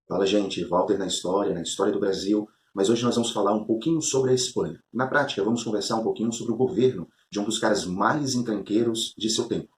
Fala, gente, Walter na história do Brasil, mas hoje nós vamos falar um pouquinho sobre a Espanha. Na prática, vamos conversar um pouquinho sobre o governo de um dos caras mais encrenqueiros de seu tempo.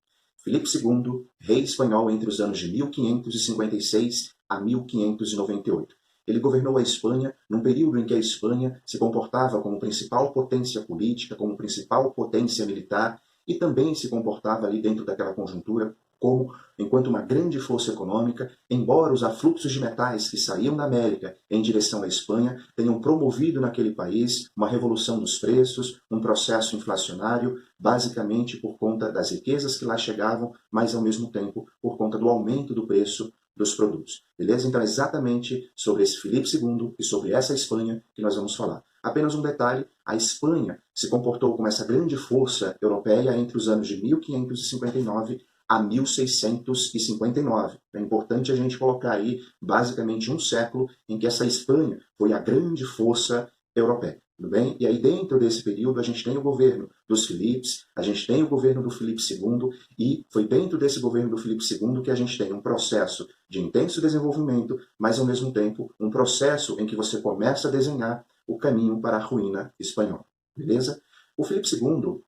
Filipe II, rei espanhol entre os anos de 1556 a 1598. Ele governou a Espanha num período em que a Espanha se comportava como principal potência política, como principal potência militar e também se comportava ali dentro daquela conjuntura como, enquanto uma grande força econômica, embora os afluxos de metais que saíam da América em direção à Espanha tenham promovido naquele país uma revolução dos preços, um processo inflacionário, basicamente por conta das riquezas que lá chegavam, mas ao mesmo tempo por conta do aumento do preço dos produtos. Beleza? Então é exatamente sobre esse Filipe II e sobre essa Espanha que nós vamos falar. Apenas um detalhe, a Espanha se comportou como essa grande força europeia entre os anos de 1559 a 1659. É importante a gente colocar aí basicamente um século em que essa Espanha foi a grande força europeia. Tudo bem? E aí dentro desse período a gente tem o governo dos Filipes, a gente tem o governo do Filipe II e foi dentro desse governo do Filipe II que a gente tem um processo de intenso desenvolvimento, mas ao mesmo tempo um processo em que você começa a desenhar o caminho para a ruína espanhola. Beleza? O Filipe II,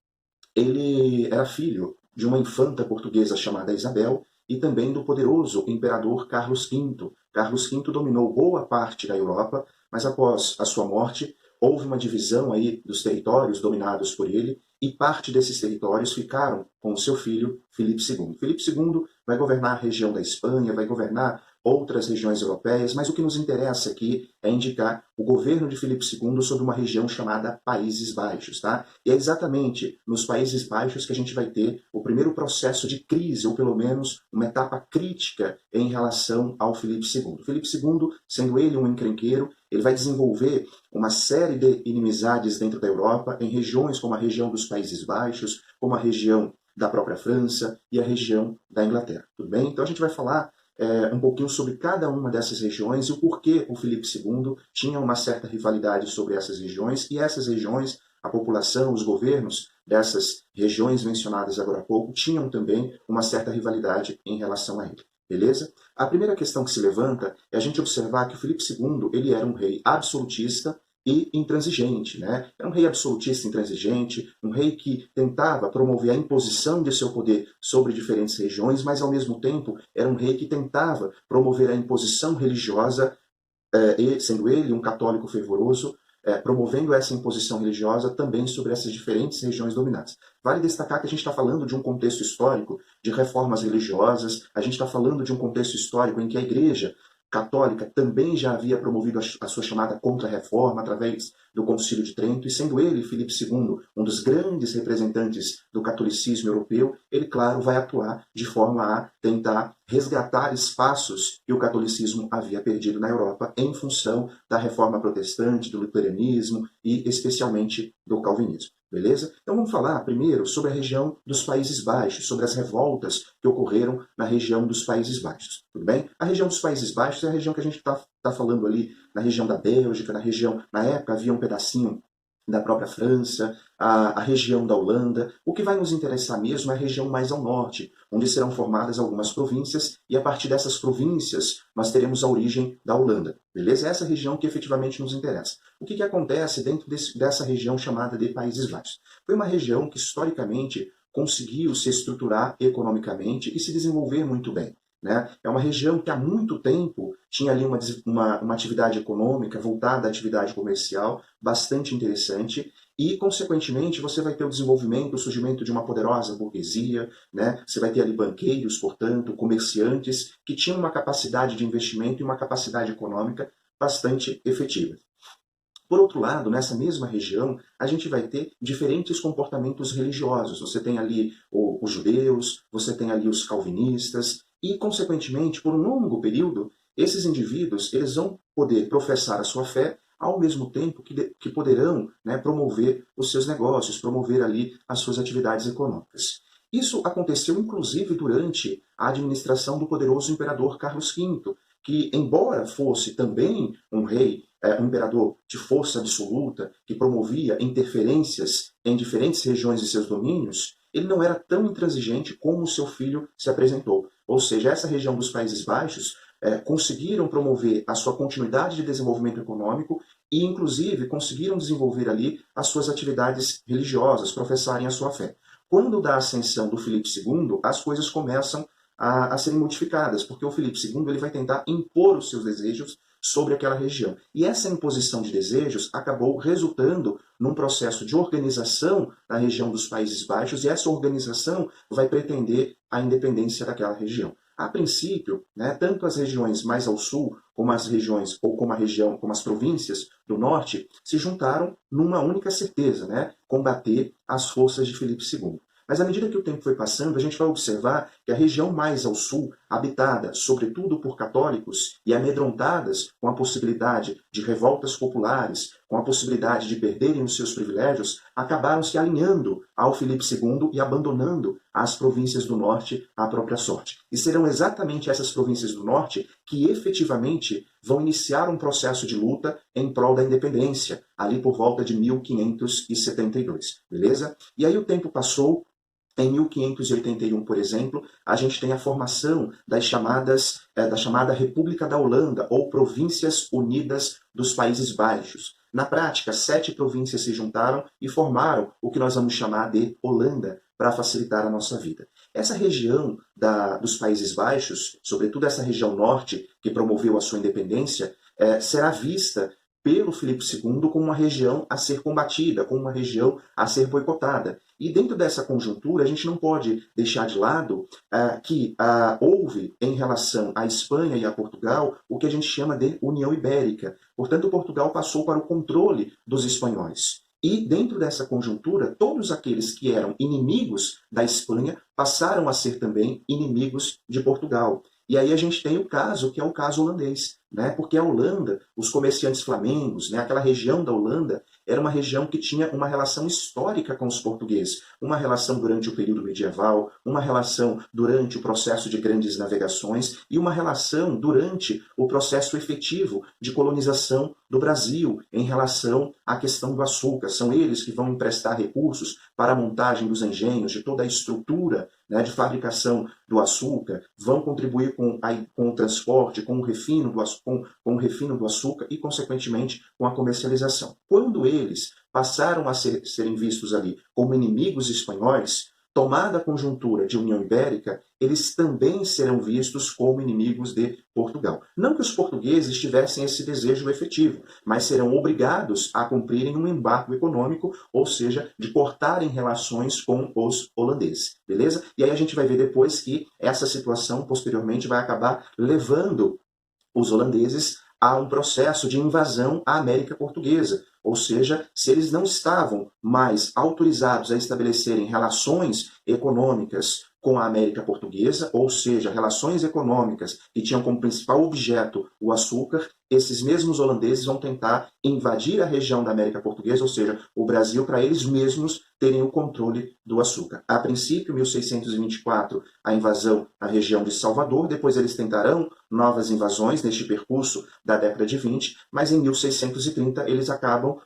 ele era filho de uma infanta portuguesa chamada Isabel e também do poderoso imperador Carlos V. Carlos V dominou boa parte da Europa, mas após a sua morte houve uma divisão aí dos territórios dominados por ele e parte desses territórios ficaram com o seu filho Filipe II. Filipe II vai governar a região da Espanha, vai governar outras regiões europeias, mas o que nos interessa aqui é indicar o governo de Filipe II sobre uma região chamada Países Baixos, tá? E é exatamente nos Países Baixos que a gente vai ter o primeiro processo de crise, ou pelo menos uma etapa crítica em relação ao Filipe II. Filipe II, sendo ele um encrenqueiro, ele vai desenvolver uma série de inimizades dentro da Europa, em regiões como a região dos Países Baixos, como a região da própria França e a região da Inglaterra. Tudo bem? Então a gente vai falar um pouquinho sobre cada uma dessas regiões e o porquê o Filipe II tinha uma certa rivalidade sobre essas regiões, e essas regiões, a população, os governos dessas regiões mencionadas agora há pouco, tinham também uma certa rivalidade em relação a ele. Beleza? A primeira questão que se levanta é a gente observar que o Filipe II ele era um rei absolutista e intransigente, né? Era um rei absolutista e intransigente, um rei que tentava promover a imposição de seu poder sobre diferentes regiões, mas ao mesmo tempo era um rei que tentava promover a imposição religiosa, e sendo ele um católico fervoroso, promovendo essa imposição religiosa também sobre essas diferentes regiões dominadas. Vale destacar que a gente está falando de um contexto histórico de reformas religiosas, a gente está falando de um contexto histórico em que a Igreja Católica também já havia promovido a sua chamada Contra-Reforma através do Concílio de Trento, e sendo ele, Filipe II, um dos grandes representantes do catolicismo europeu, ele, claro, vai atuar de forma a tentar resgatar espaços que o catolicismo havia perdido na Europa em função da reforma protestante, do luteranismo e especialmente do calvinismo. Beleza? Então vamos falar primeiro sobre a região dos Países Baixos, sobre as revoltas que ocorreram na região dos Países Baixos. Tudo bem? A região dos Países Baixos é a região que a gente está falando ali, na região da Bélgica, na época havia um pedacinho da própria França, a região da Holanda. O que vai nos interessar mesmo é a região mais ao norte, onde serão formadas algumas províncias, e a partir dessas províncias nós teremos a origem da Holanda. Beleza? É essa região que efetivamente nos interessa. O que acontece dentro dessa região chamada de Países Baixos? Foi uma região que historicamente conseguiu se estruturar economicamente e se desenvolver muito bem. Né? É uma região que há muito tempo tinha ali uma atividade econômica voltada à atividade comercial bastante interessante e, consequentemente, você vai ter o desenvolvimento, o surgimento de uma poderosa burguesia, né? Você vai ter ali banqueiros, portanto, comerciantes que tinham uma capacidade de investimento e uma capacidade econômica bastante efetiva. Por outro lado, nessa mesma região, a gente vai ter diferentes comportamentos religiosos. Você tem ali os judeus, você tem ali os calvinistas, e, consequentemente, por um longo período, esses indivíduos eles vão poder professar a sua fé ao mesmo tempo que poderão, né, promover os seus negócios, promover ali as suas atividades econômicas. Isso aconteceu, inclusive, durante a administração do poderoso imperador Carlos V, que, embora fosse também um rei, um imperador de força absoluta, que promovia interferências em diferentes regiões de seus domínios, ele não era tão intransigente como o seu filho se apresentou. Ou seja, essa região dos Países Baixos conseguiram promover a sua continuidade de desenvolvimento econômico e, inclusive, conseguiram desenvolver ali as suas atividades religiosas, professarem a sua fé. Quando da ascensão do Filipe II, as coisas começam a serem modificadas, porque o Filipe II ele vai tentar impor os seus desejos sobre aquela região. E essa imposição de desejos acabou resultando num processo de organização na região dos Países Baixos, e essa organização vai pretender a independência daquela região. A princípio, né, tanto as regiões mais ao sul, como as regiões, ou como a região, como as províncias do norte, se juntaram numa única certeza, né, combater as forças de Filipe II. Mas à medida que o tempo foi passando, a gente vai observar que a região mais ao sul, habitada sobretudo por católicos e amedrontadas com a possibilidade de revoltas populares, com a possibilidade de perderem os seus privilégios, acabaram se alinhando ao Filipe II e abandonando as províncias do norte à própria sorte. E serão exatamente essas províncias do norte que efetivamente vão iniciar um processo de luta em prol da independência, ali por volta de 1572, beleza? E aí o tempo passou. Em 1581, por exemplo, a gente tem a formação da chamada República da Holanda, ou Províncias Unidas dos Países Baixos. Na prática, 7 províncias se juntaram e formaram o que nós vamos chamar de Holanda, para facilitar a nossa vida. Essa região dos Países Baixos, sobretudo essa região norte, que promoveu a sua independência, será vista pelo Filipe II como uma região a ser combatida, como uma região a ser boicotada. E dentro dessa conjuntura, a gente não pode deixar de lado que houve, em relação à Espanha e a Portugal, o que a gente chama de União Ibérica. Portanto, Portugal passou para o controle dos espanhóis. E dentro dessa conjuntura, todos aqueles que eram inimigos da Espanha passaram a ser também inimigos de Portugal. E aí a gente tem o caso, que é o caso holandês, né? Porque a Holanda, os comerciantes flamengos, né? Aquela região da Holanda, era uma região que tinha uma relação histórica com os portugueses, uma relação durante o período medieval, uma relação durante o processo de grandes navegações e uma relação durante o processo efetivo de colonização do Brasil em relação à questão do açúcar. São eles que vão emprestar recursos para a montagem dos engenhos, de toda a estrutura, né, de fabricação do açúcar, vão contribuir com o transporte, com o refino do açúcar e, consequentemente, com a comercialização. Quando eles passaram a serem vistos ali como inimigos espanhóis, tomada a conjuntura de União Ibérica, eles também serão vistos como inimigos de Portugal. Não que os portugueses tivessem esse desejo efetivo, mas serão obrigados a cumprirem um embargo econômico, ou seja, de cortarem relações com os holandeses, beleza? E aí a gente vai ver depois que essa situação, posteriormente, vai acabar levando os holandeses a um processo de invasão à América Portuguesa. Ou seja, se eles não estavam mais autorizados a estabelecerem relações econômicas com a América Portuguesa, ou seja, relações econômicas que tinham como principal objeto o açúcar, esses mesmos holandeses vão tentar invadir a região da América Portuguesa, ou seja, o Brasil, para eles mesmos terem o controle do açúcar. A princípio, 1624, a invasão à região de Salvador, depois eles tentarão novas invasões neste percurso da década de 20, mas em 1630 eles acabam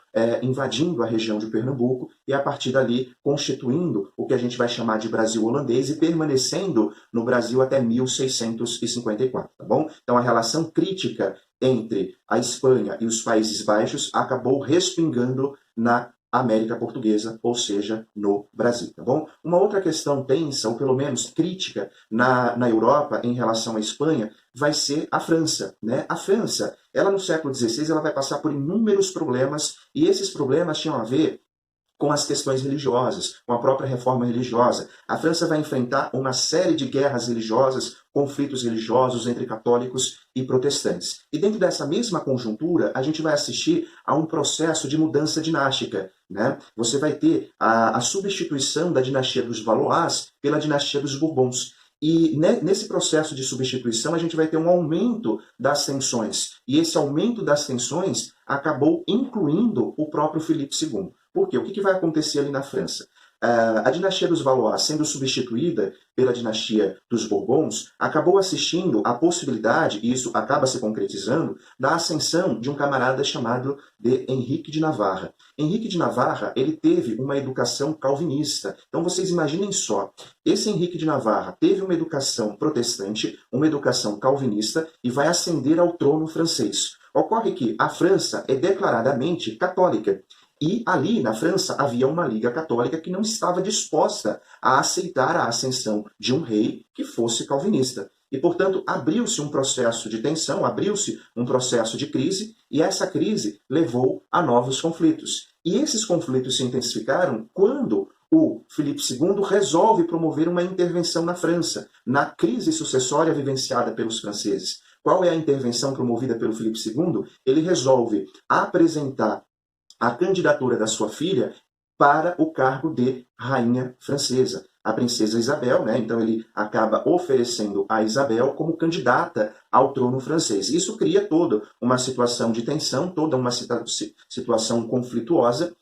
invadindo a região de Pernambuco e, a partir dali, constituindo o que a gente vai chamar de Brasil holandês e permanecendo no Brasil até 1654, tá bom? Então, a relação crítica entre a Espanha e os Países Baixos acabou respingando na América Portuguesa, ou seja, no Brasil, tá bom? Uma outra questão tensa, ou pelo menos crítica, na Europa em relação à Espanha, vai ser a França, né? A França, ela no século XVI, ela vai passar por inúmeros problemas, e esses problemas tinham a ver com as questões religiosas, com a própria reforma religiosa. A França vai enfrentar uma série de guerras religiosas, conflitos religiosos entre católicos e protestantes. E dentro dessa mesma conjuntura, a gente vai assistir a um processo de mudança dinástica, né? Você vai ter a substituição da dinastia dos Valois pela dinastia dos Bourbons. E nesse processo de substituição, a gente vai ter um aumento das tensões. E esse aumento das tensões acabou incluindo o próprio Filipe II. Por quê? O que vai acontecer ali na França? a dinastia dos Valois sendo substituída pela dinastia dos Bourbons, acabou assistindo à possibilidade, e isso acaba se concretizando, da ascensão de um camarada chamado de Henrique de Navarra. Henrique de Navarra, ele teve uma educação calvinista. Então vocês imaginem só, esse Henrique de Navarra teve uma educação protestante, uma educação calvinista, e vai ascender ao trono francês. Ocorre que a França é declaradamente católica. E ali, na França, havia uma liga católica que não estava disposta a aceitar a ascensão de um rei que fosse calvinista. E, portanto, abriu-se um processo de tensão, abriu-se um processo de crise, e essa crise levou a novos conflitos. E esses conflitos se intensificaram quando o Filipe II resolve promover uma intervenção na França, na crise sucessória vivenciada pelos franceses. Qual é a intervenção promovida pelo Filipe II? Ele resolve apresentar a candidatura da sua filha para o cargo de rainha francesa, a princesa Isabel, né? Então ele acaba oferecendo a Isabel como candidata ao trono francês. Isso cria toda uma situação de tensão, toda uma situação conflituosa.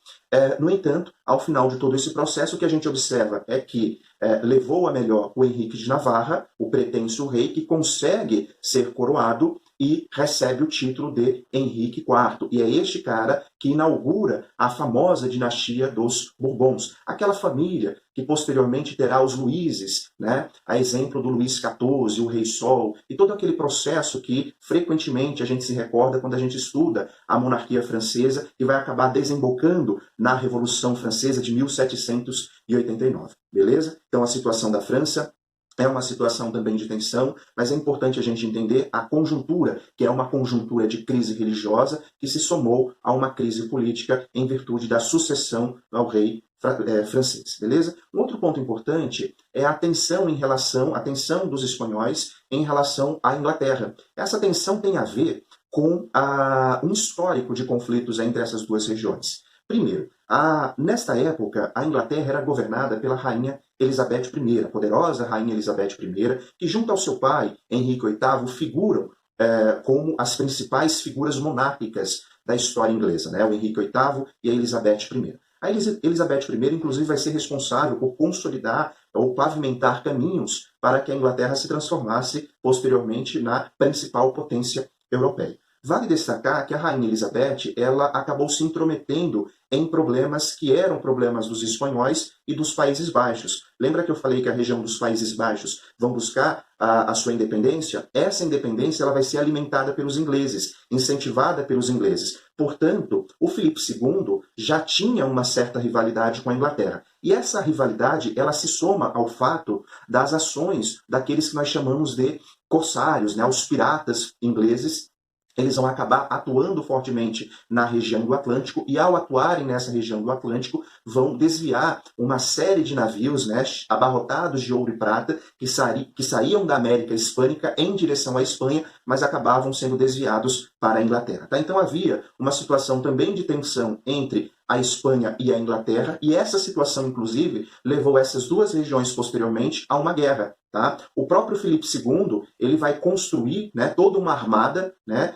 No entanto, ao final de todo esse processo, o que a gente observa é que levou a melhor o Henrique de Navarra, o pretenso rei, que consegue ser coroado e recebe o título de Henrique IV. E é este cara que inaugura a famosa dinastia dos Bourbons. Aquela família que posteriormente terá os Luíses, né? A exemplo do Luís XIV, o Rei Sol, e todo aquele processo que frequentemente a gente se recorda quando a gente estuda a monarquia francesa e vai acabar desembocando na Revolução Francesa de 1789. Beleza? Então a situação da França é uma situação também de tensão, mas é importante a gente entender a conjuntura, que é uma conjuntura de crise religiosa que se somou a uma crise política em virtude da sucessão ao rei francês, beleza? Um outro ponto importante é a tensão dos espanhóis em relação à Inglaterra. Essa tensão tem a ver com um histórico de conflitos entre essas duas regiões. Primeiro, nesta época, a Inglaterra era governada pela rainha Elizabeth I, a poderosa rainha Elizabeth I, que junto ao seu pai, Henrique VIII, figuram como as principais figuras monárquicas da história inglesa, né? O Henrique VIII e a Elizabeth I. A Elizabeth I, inclusive, vai ser responsável por consolidar ou pavimentar caminhos para que a Inglaterra se transformasse posteriormente na principal potência europeia. Vale destacar que a rainha Elizabeth ela acabou se intrometendo em problemas que eram problemas dos espanhóis e dos Países Baixos. Lembra que eu falei que a região dos Países Baixos vão buscar a sua independência? Essa independência ela vai ser alimentada pelos ingleses, incentivada pelos ingleses. Portanto, o Filipe II já tinha uma certa rivalidade com a Inglaterra. E essa rivalidade ela se soma ao fato das ações daqueles que nós chamamos de corsários, né, os piratas ingleses. Eles vão acabar atuando fortemente na região do Atlântico e, ao atuarem nessa região do Atlântico, vão desviar uma série de navios, né, abarrotados de ouro e prata que saíam da América Hispânica em direção à Espanha, mas acabavam sendo desviados para a Inglaterra. Tá? Então havia uma situação também de tensão entre a Espanha e a Inglaterra, e essa situação, inclusive, levou essas duas regiões posteriormente a uma guerra. Tá? O próprio Filipe II ele vai construir, né, toda uma armada, né,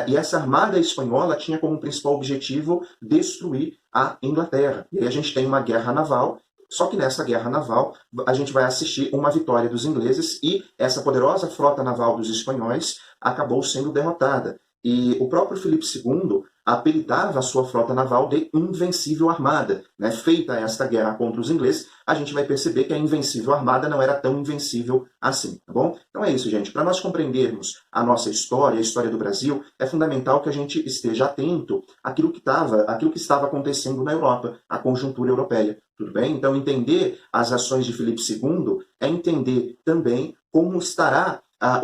e essa armada espanhola tinha como principal objetivo destruir a Inglaterra. E aí a gente tem uma guerra naval, só que nessa guerra naval a gente vai assistir uma vitória dos ingleses e essa poderosa frota naval dos espanhóis acabou sendo derrotada. E o próprio Filipe II apelidava a sua frota naval de Invencível Armada. Né? Feita esta guerra contra os ingleses, a gente vai perceber que a Invencível Armada não era tão invencível assim, tá bom? Então é isso, gente. Para nós compreendermos a nossa história, a história do Brasil, é fundamental que a gente esteja atento àquilo que estava acontecendo na Europa, a conjuntura europeia. Tudo bem? Então entender as ações de Filipe II é entender também como estará a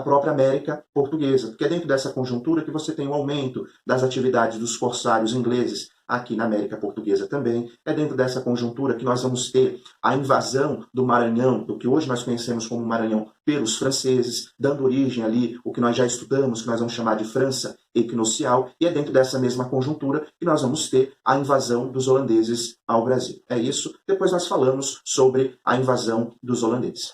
própria América Portuguesa, porque é dentro dessa conjuntura que você tem o aumento das atividades dos corsários ingleses aqui na América Portuguesa também. É dentro dessa conjuntura que nós vamos ter a invasão do Maranhão, do que hoje nós conhecemos como Maranhão, pelos franceses, dando origem ali o que nós já estudamos, que nós vamos chamar de França equinocial, e é dentro dessa mesma conjuntura que nós vamos ter a invasão dos holandeses ao Brasil. É isso. Depois nós falamos sobre a invasão dos holandeses.